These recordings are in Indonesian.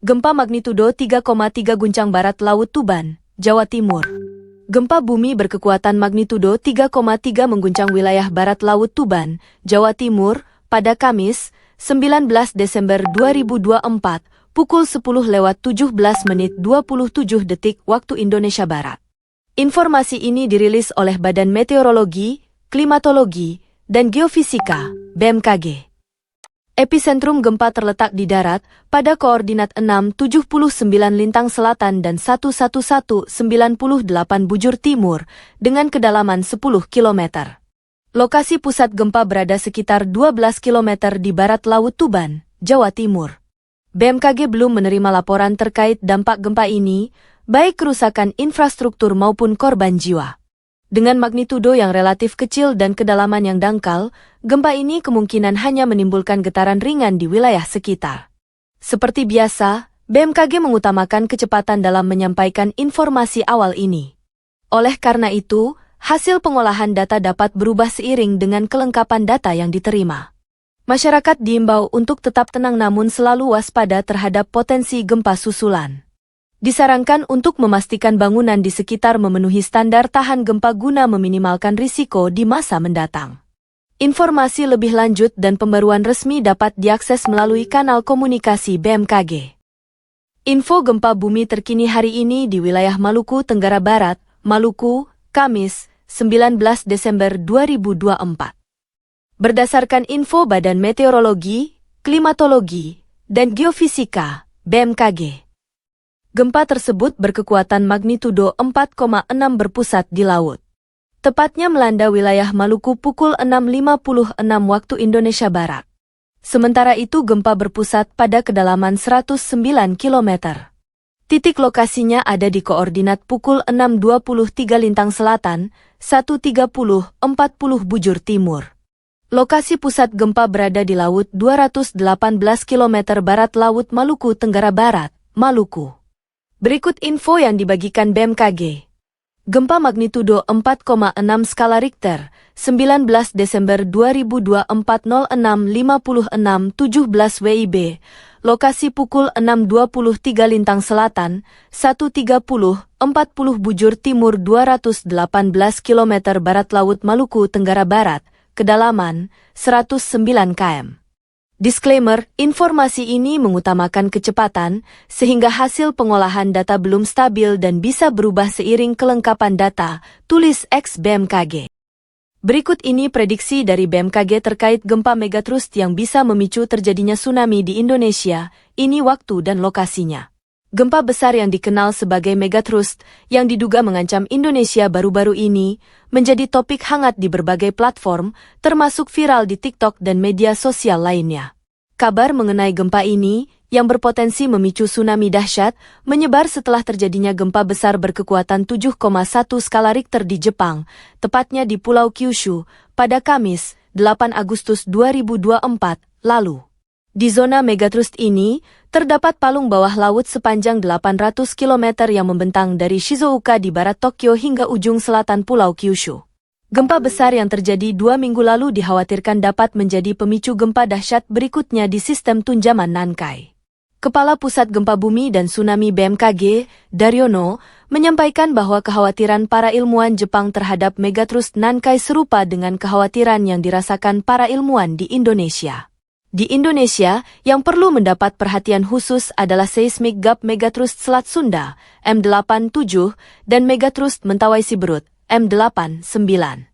Gempa magnitudo 3,3 guncang barat laut Tuban, Jawa Timur. Gempa bumi berkekuatan magnitudo 3,3 mengguncang wilayah barat laut Tuban, Jawa Timur, pada Kamis, 19 Desember 2024, pukul 10:17:27 waktu Indonesia Barat. Informasi ini dirilis oleh Badan Meteorologi, Klimatologi, dan Geofisika, BMKG. Epicentrum gempa terletak di darat, pada koordinat 679 lintang selatan dan 11198 bujur timur, dengan kedalaman 10 km. Lokasi pusat gempa berada sekitar 12 km di barat laut Tuban, Jawa Timur. BMKG belum menerima laporan terkait dampak gempa ini, baik kerusakan infrastruktur maupun korban jiwa. Dengan magnitudo yang relatif kecil dan kedalaman yang dangkal, gempa ini kemungkinan hanya menimbulkan getaran ringan di wilayah sekitar. Seperti biasa, BMKG mengutamakan kecepatan dalam menyampaikan informasi awal ini. Oleh karena itu, hasil pengolahan data dapat berubah seiring dengan kelengkapan data yang diterima. Masyarakat diimbau untuk tetap tenang namun selalu waspada terhadap potensi gempa susulan. Disarankan untuk memastikan bangunan di sekitar memenuhi standar tahan gempa guna meminimalkan risiko di masa mendatang. Informasi lebih lanjut dan pembaruan resmi dapat diakses melalui kanal komunikasi BMKG. Info gempa bumi terkini hari ini di wilayah Maluku Tenggara Barat, Maluku, Kamis, 19 Desember 2024. Berdasarkan info Badan Meteorologi, Klimatologi, dan Geofisika, BMKG. Gempa tersebut berkekuatan magnitudo 4,6 berpusat di laut. Tepatnya melanda wilayah Maluku pukul 6.56 waktu Indonesia Barat. Sementara itu gempa berpusat pada kedalaman 109 km. Titik lokasinya ada di koordinat pukul 6.23 lintang selatan, 1.30.40 bujur timur. Lokasi pusat gempa berada di laut 218 km barat laut Maluku Tenggara Barat, Maluku. Berikut info yang dibagikan BMKG. Gempa magnitudo 4,6 skala Richter, 19 Desember 2024 06.56 WIB, lokasi pukul 6.23 lintang selatan, 1.30.40 bujur timur 218 km barat laut Maluku Tenggara Barat, kedalaman 109 km. Disclaimer, informasi ini mengutamakan kecepatan, sehingga hasil pengolahan data belum stabil dan bisa berubah seiring kelengkapan data, tulis ex-BMKG. Berikut ini prediksi dari BMKG terkait gempa megatrust yang bisa memicu terjadinya tsunami di Indonesia, ini waktu dan lokasinya. Gempa besar yang dikenal sebagai megatrust, yang diduga mengancam Indonesia baru-baru ini, menjadi topik hangat di berbagai platform, termasuk viral di TikTok dan media sosial lainnya. Kabar mengenai gempa ini, yang berpotensi memicu tsunami dahsyat, menyebar setelah terjadinya gempa besar berkekuatan 7,1 skala Richter di Jepang, tepatnya di Pulau Kyushu, pada Kamis, 8 Agustus 2024, lalu. Di zona megatrust ini, terdapat palung bawah laut sepanjang 800 km yang membentang dari Shizuoka di barat Tokyo hingga ujung selatan Pulau Kyushu. Gempa besar yang terjadi 2 minggu lalu dikhawatirkan dapat menjadi pemicu gempa dahsyat berikutnya di sistem tunjaman Nankai. Kepala Pusat Gempa Bumi dan Tsunami BMKG, Daryono, menyampaikan bahwa kekhawatiran para ilmuwan Jepang terhadap megatrust Nankai serupa dengan kekhawatiran yang dirasakan para ilmuwan di Indonesia. Di Indonesia, yang perlu mendapat perhatian khusus adalah Seismic Gap Megatrust Selat Sunda, M87, dan Megatrust Mentawai Siberut, M89.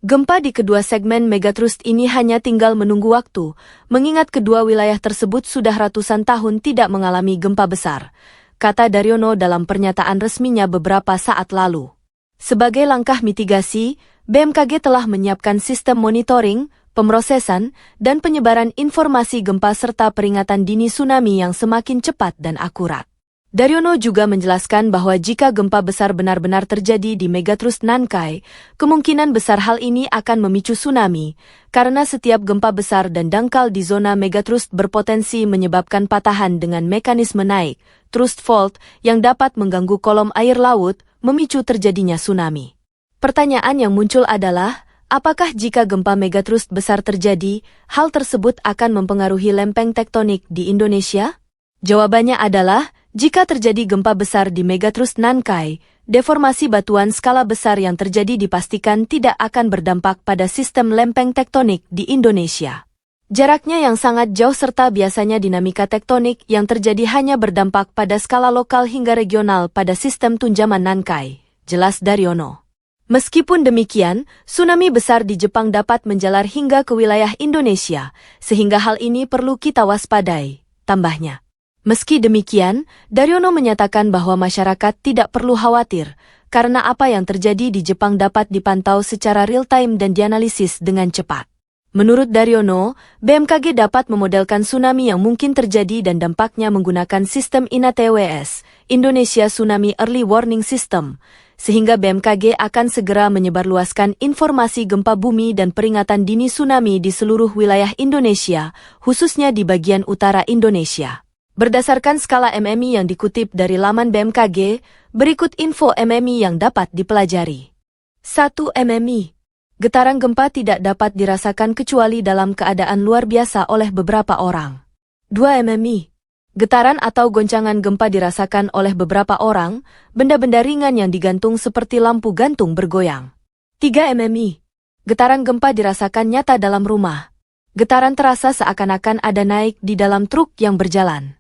Gempa di kedua segmen megatrust ini hanya tinggal menunggu waktu, mengingat kedua wilayah tersebut sudah ratusan tahun tidak mengalami gempa besar, kata Daryono dalam pernyataan resminya beberapa saat lalu. Sebagai langkah mitigasi, BMKG telah menyiapkan sistem monitoring, pemrosesan, dan penyebaran informasi gempa serta peringatan dini tsunami yang semakin cepat dan akurat. Daryono juga menjelaskan bahwa jika gempa besar benar-benar terjadi di megatrust Nankai, kemungkinan besar hal ini akan memicu tsunami, karena setiap gempa besar dan dangkal di zona megatrust berpotensi menyebabkan patahan dengan mekanisme naik, thrust fault, yang dapat mengganggu kolom air laut, memicu terjadinya tsunami. Pertanyaan yang muncul adalah, apakah jika gempa megatrust besar terjadi, hal tersebut akan mempengaruhi lempeng tektonik di Indonesia? Jawabannya adalah, jika terjadi gempa besar di Megatrust Nankai, deformasi batuan skala besar yang terjadi dipastikan tidak akan berdampak pada sistem lempeng tektonik di Indonesia. Jaraknya yang sangat jauh serta biasanya dinamika tektonik yang terjadi hanya berdampak pada skala lokal hingga regional pada sistem tunjaman Nankai, jelas Daryono. Meskipun demikian, tsunami besar di Jepang dapat menjalar hingga ke wilayah Indonesia, sehingga hal ini perlu kita waspadai, tambahnya. Meski demikian, Daryono menyatakan bahwa masyarakat tidak perlu khawatir, karena apa yang terjadi di Jepang dapat dipantau secara real-time dan dianalisis dengan cepat. Menurut Daryono, BMKG dapat memodelkan tsunami yang mungkin terjadi dan dampaknya menggunakan sistem INATWS, Indonesia Tsunami Early Warning System, sehingga BMKG akan segera menyebarluaskan informasi gempa bumi dan peringatan dini tsunami di seluruh wilayah Indonesia, khususnya di bagian utara Indonesia. Berdasarkan skala MMI yang dikutip dari laman BMKG, berikut info MMI yang dapat dipelajari. 1 MMI. Getaran gempa tidak dapat dirasakan kecuali dalam keadaan luar biasa oleh beberapa orang. 2 MMI. Getaran atau goncangan gempa dirasakan oleh beberapa orang, benda-benda ringan yang digantung seperti lampu gantung bergoyang. 3 MMI. Getaran gempa dirasakan nyata dalam rumah. Getaran terasa seakan-akan ada naik di dalam truk yang berjalan.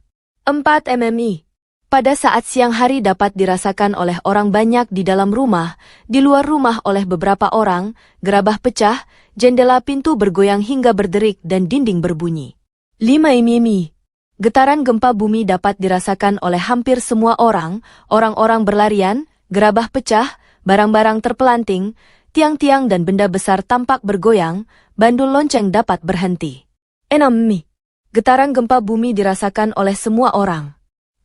4 MMI. Pada saat siang hari dapat dirasakan oleh orang banyak di dalam rumah, di luar rumah oleh beberapa orang, gerabah pecah, jendela pintu bergoyang hingga berderik dan dinding berbunyi. 5 MMI. Getaran gempa bumi dapat dirasakan oleh hampir semua orang, orang-orang berlarian, gerabah pecah, barang-barang terpelanting, tiang-tiang dan benda besar tampak bergoyang, bandul lonceng dapat berhenti. 6 MMI. Getaran gempa bumi dirasakan oleh semua orang.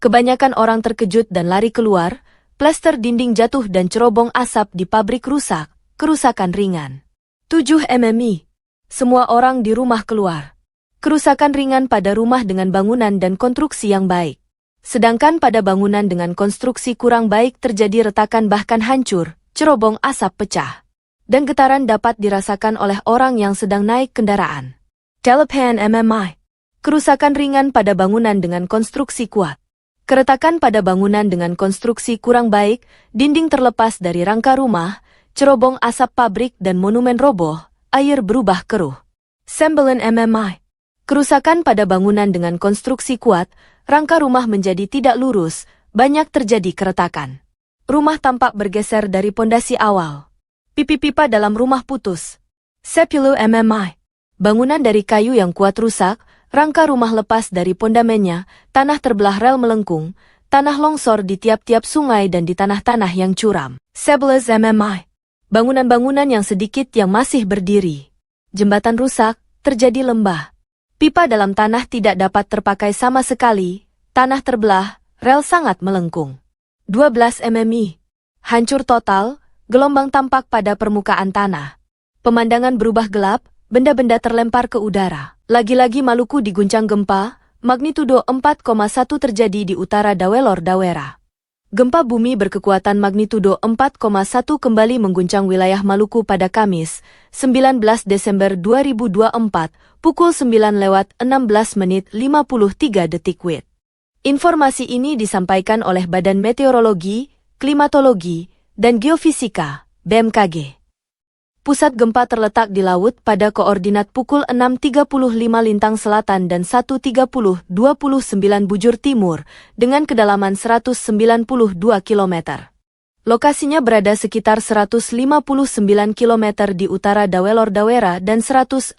Kebanyakan orang terkejut dan lari keluar, plester dinding jatuh dan cerobong asap di pabrik rusak, kerusakan ringan. 7 MMI. Semua orang di rumah keluar. Kerusakan ringan pada rumah dengan bangunan dan konstruksi yang baik. Sedangkan pada bangunan dengan konstruksi kurang baik terjadi retakan bahkan hancur, cerobong asap pecah. Dan getaran dapat dirasakan oleh orang yang sedang naik kendaraan. 8 MMI. Kerusakan ringan pada bangunan dengan konstruksi kuat. Keretakan pada bangunan dengan konstruksi kurang baik, dinding terlepas dari rangka rumah, cerobong asap pabrik dan monumen roboh, air berubah keruh. 9 MMI. Kerusakan pada bangunan dengan konstruksi kuat, rangka rumah menjadi tidak lurus, banyak terjadi keretakan. Rumah tampak bergeser dari pondasi awal. Pipi-pipa dalam rumah putus. 10 MMI. Bangunan dari kayu yang kuat rusak, rangka rumah lepas dari pondamennya, tanah terbelah rel melengkung, tanah longsor di tiap-tiap sungai dan di tanah-tanah yang curam. 11 MMI. Bangunan-bangunan yang sedikit yang masih berdiri. Jembatan rusak, terjadi lembah. Pipa dalam tanah tidak dapat terpakai sama sekali, tanah terbelah, rel sangat melengkung. 12 MMI. Hancur total, gelombang tampak pada permukaan tanah. Pemandangan berubah gelap, benda-benda terlempar ke udara. Lagi-lagi Maluku diguncang gempa, magnitudo 4,1 terjadi di utara Dawelor Dawera. Gempa bumi berkekuatan magnitudo 4,1 kembali mengguncang wilayah Maluku pada Kamis, 19 Desember 2024, pukul 9:16:53 WIB. Informasi ini disampaikan oleh Badan Meteorologi, Klimatologi, dan Geofisika, BMKG. Pusat gempa terletak di laut pada koordinat pukul 6.35 lintang selatan dan 1.30:29 bujur timur dengan kedalaman 192 km. Lokasinya berada sekitar 159 km di utara Dawelor Dawera dan 167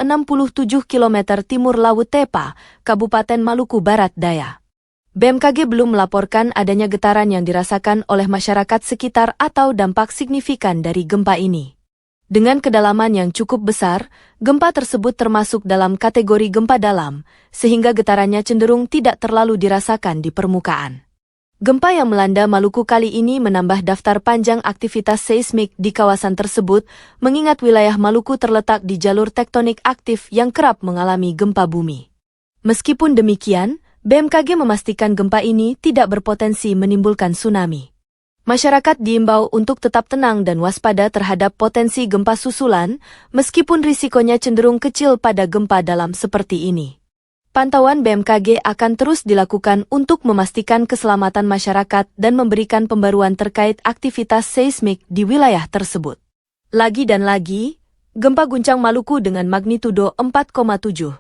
km timur Laut Tepa, Kabupaten Maluku Barat Daya. BMKG belum melaporkan adanya getaran yang dirasakan oleh masyarakat sekitar atau dampak signifikan dari gempa ini. Dengan kedalaman yang cukup besar, gempa tersebut termasuk dalam kategori gempa dalam, sehingga getarannya cenderung tidak terlalu dirasakan di permukaan. Gempa yang melanda Maluku kali ini menambah daftar panjang aktivitas seismik di kawasan tersebut, mengingat wilayah Maluku terletak di jalur tektonik aktif yang kerap mengalami gempa bumi. Meskipun demikian, BMKG memastikan gempa ini tidak berpotensi menimbulkan tsunami. Masyarakat diimbau untuk tetap tenang dan waspada terhadap potensi gempa susulan, meskipun risikonya cenderung kecil pada gempa dalam seperti ini. Pantauan BMKG akan terus dilakukan untuk memastikan keselamatan masyarakat dan memberikan pembaruan terkait aktivitas seismik di wilayah tersebut. Lagi dan lagi, gempa guncang Maluku dengan magnitudo 4,7.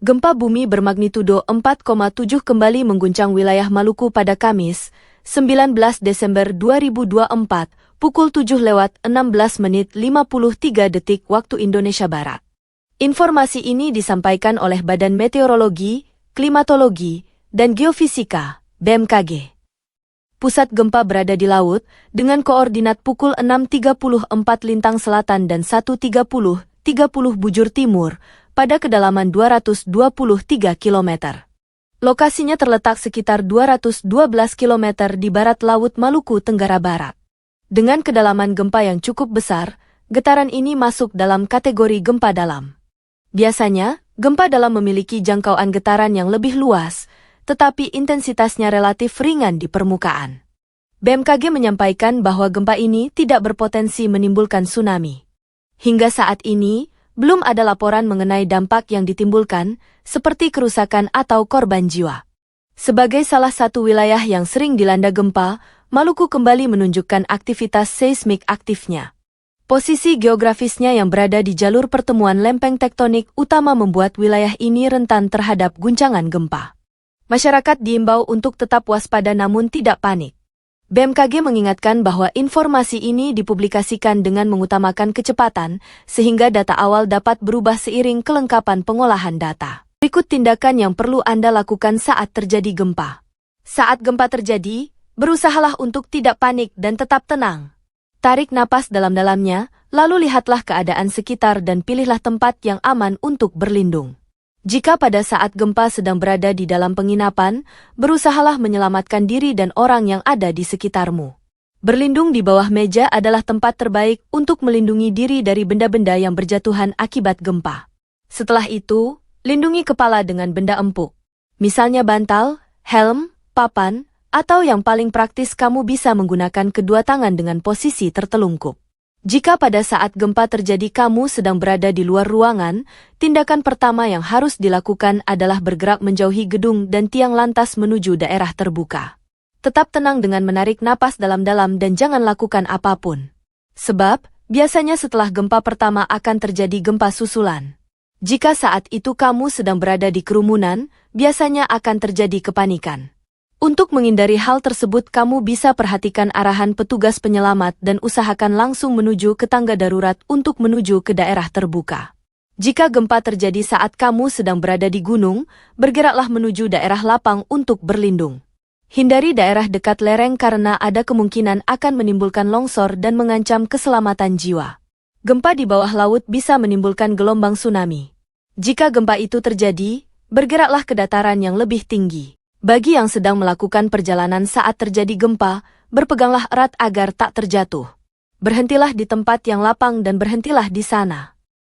Gempa bumi bermagnitudo 4,7 kembali mengguncang wilayah Maluku pada Kamis, 19 Desember 2024, pukul 7:16:53 waktu Indonesia Barat. Informasi ini disampaikan oleh Badan Meteorologi, Klimatologi, dan Geofisika, BMKG. Pusat gempa berada di laut, dengan koordinat pukul 6.34 lintang selatan dan 1.30 bujur timur, pada kedalaman 223 km. Lokasinya terletak sekitar 212 km di barat laut Maluku Tenggara Barat. Dengan kedalaman gempa yang cukup besar, getaran ini masuk dalam kategori gempa dalam. Biasanya, gempa dalam memiliki jangkauan getaran yang lebih luas, tetapi intensitasnya relatif ringan di permukaan. BMKG menyampaikan bahwa gempa ini tidak berpotensi menimbulkan tsunami. Hingga saat ini, belum ada laporan mengenai dampak yang ditimbulkan, seperti kerusakan atau korban jiwa. Sebagai salah satu wilayah yang sering dilanda gempa, Maluku kembali menunjukkan aktivitas seismik aktifnya. Posisi geografisnya yang berada di jalur pertemuan lempeng tektonik utama membuat wilayah ini rentan terhadap guncangan gempa. Masyarakat diimbau untuk tetap waspada namun tidak panik. BMKG mengingatkan bahwa informasi ini dipublikasikan dengan mengutamakan kecepatan, sehingga data awal dapat berubah seiring kelengkapan pengolahan data. Berikut tindakan yang perlu Anda lakukan saat terjadi gempa. Saat gempa terjadi, berusahalah untuk tidak panik dan tetap tenang. Tarik napas dalam-dalamnya, lalu lihatlah keadaan sekitar dan pilihlah tempat yang aman untuk berlindung. Jika pada saat gempa sedang berada di dalam penginapan, berusahalah menyelamatkan diri dan orang yang ada di sekitarmu. Berlindung di bawah meja adalah tempat terbaik untuk melindungi diri dari benda-benda yang berjatuhan akibat gempa. Setelah itu, lindungi kepala dengan benda empuk. Misalnya bantal, helm, papan, atau yang paling praktis kamu bisa menggunakan kedua tangan dengan posisi tertelungkup. Jika pada saat gempa terjadi kamu sedang berada di luar ruangan, tindakan pertama yang harus dilakukan adalah bergerak menjauhi gedung dan tiang lantas menuju daerah terbuka. Tetap tenang dengan menarik napas dalam-dalam dan jangan lakukan apapun. Sebab, biasanya setelah gempa pertama akan terjadi gempa susulan. Jika saat itu kamu sedang berada di kerumunan, biasanya akan terjadi kepanikan. Untuk menghindari hal tersebut kamu bisa perhatikan arahan petugas penyelamat dan usahakan langsung menuju ke tangga darurat untuk menuju ke daerah terbuka. Jika gempa terjadi saat kamu sedang berada di gunung, bergeraklah menuju daerah lapang untuk berlindung. Hindari daerah dekat lereng karena ada kemungkinan akan menimbulkan longsor dan mengancam keselamatan jiwa. Gempa di bawah laut bisa menimbulkan gelombang tsunami. Jika gempa itu terjadi, bergeraklah ke dataran yang lebih tinggi. Bagi yang sedang melakukan perjalanan saat terjadi gempa, berpeganglah erat agar tak terjatuh. Berhentilah di tempat yang lapang dan berhentilah di sana.